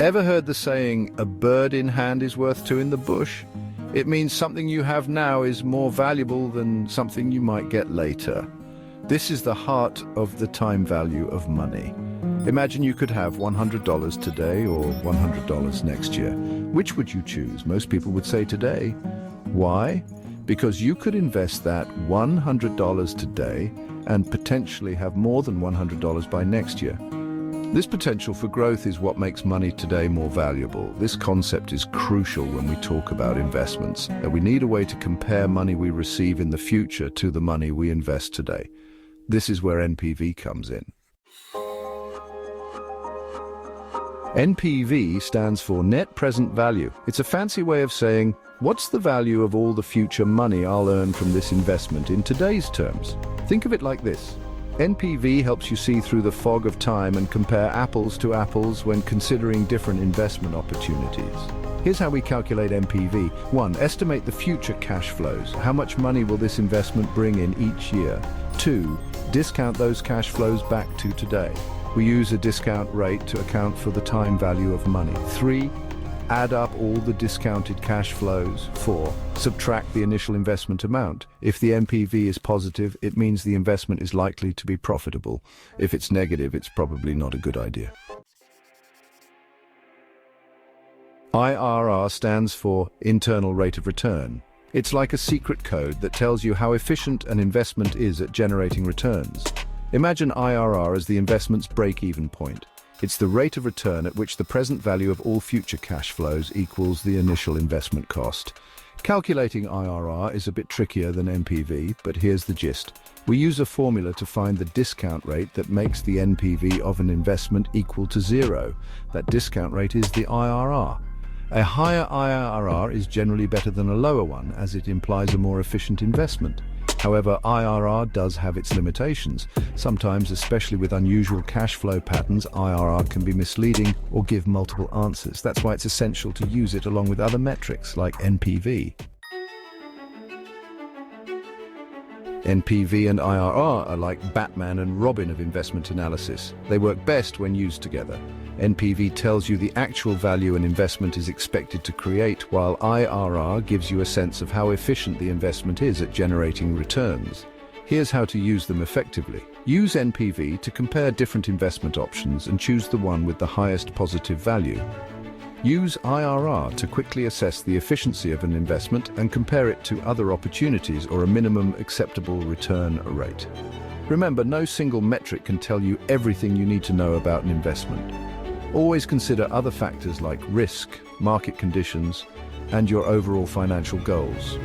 Ever heard the saying, a bird in hand is worth two in the bush? It means something you have now is more valuable than something you might get later. This is the heart of the time value of money. Imagine you could have $100 today or $100 next year. Which would you choose? Most people would say today. Why? Because you could invest that $100 today and potentially have more than $100 by next year. This potential for growth is what makes money today more valuable. This concept is crucial when we talk about investments, that we need a way to compare money we receive in the future to the money we invest today. This is where NPV comes in. NPV stands for net present value. It's a fancy way of saying, what's the value of all the future money I'll earn from this investment in today's terms? Think of it like this. NPV helps you see through the fog of time and compare apples to apples when considering different investment opportunities. Here's how we calculate NPV. 1. Estimate the future cash flows. How much money will this investment bring in each year? 2. Discount those cash flows back to today. We use a discount rate to account for the time value of money. 3. Add up all the discounted cash flows. 4. Subtract the initial investment amount. If the NPV is positive, it means the investment is likely to be profitable. If it's negative, it's probably not a good idea. IRR stands for internal rate of return. It's like a secret code that tells you how efficient an investment is at generating returns. Imagine IRR as the investment's break-even point. It's the rate of return at which the present value of all future cash flows equals the initial investment cost. Calculating IRR is a bit trickier than NPV, but here's the gist. We use a formula to find the discount rate that makes the NPV of an investment equal to 0. That discount rate is the IRR. A higher IRR is generally better than a lower one, as it implies a more efficient investment. However, IRR does have its limitations. Sometimes, especially with unusual cash flow patterns, IRR can be misleading or give multiple answers. That's why it's essential to use it along with other metrics like NPV. NPV and IRR are like Batman and Robin of investment analysis. They work best when used together. NPV tells you the actual value an investment is expected to create, while IRR gives you a sense of how efficient the investment is at generating returns. Here's how to use them effectively. Use NPV to compare different investment options and choose the one with the highest positive value. Use IRR to quickly assess the efficiency of an investment and compare it to other opportunities or a minimum acceptable return rate. Remember, no single metric can tell you everything you need to know about an investment. Always consider other factors like risk, market conditions, and your overall financial goals.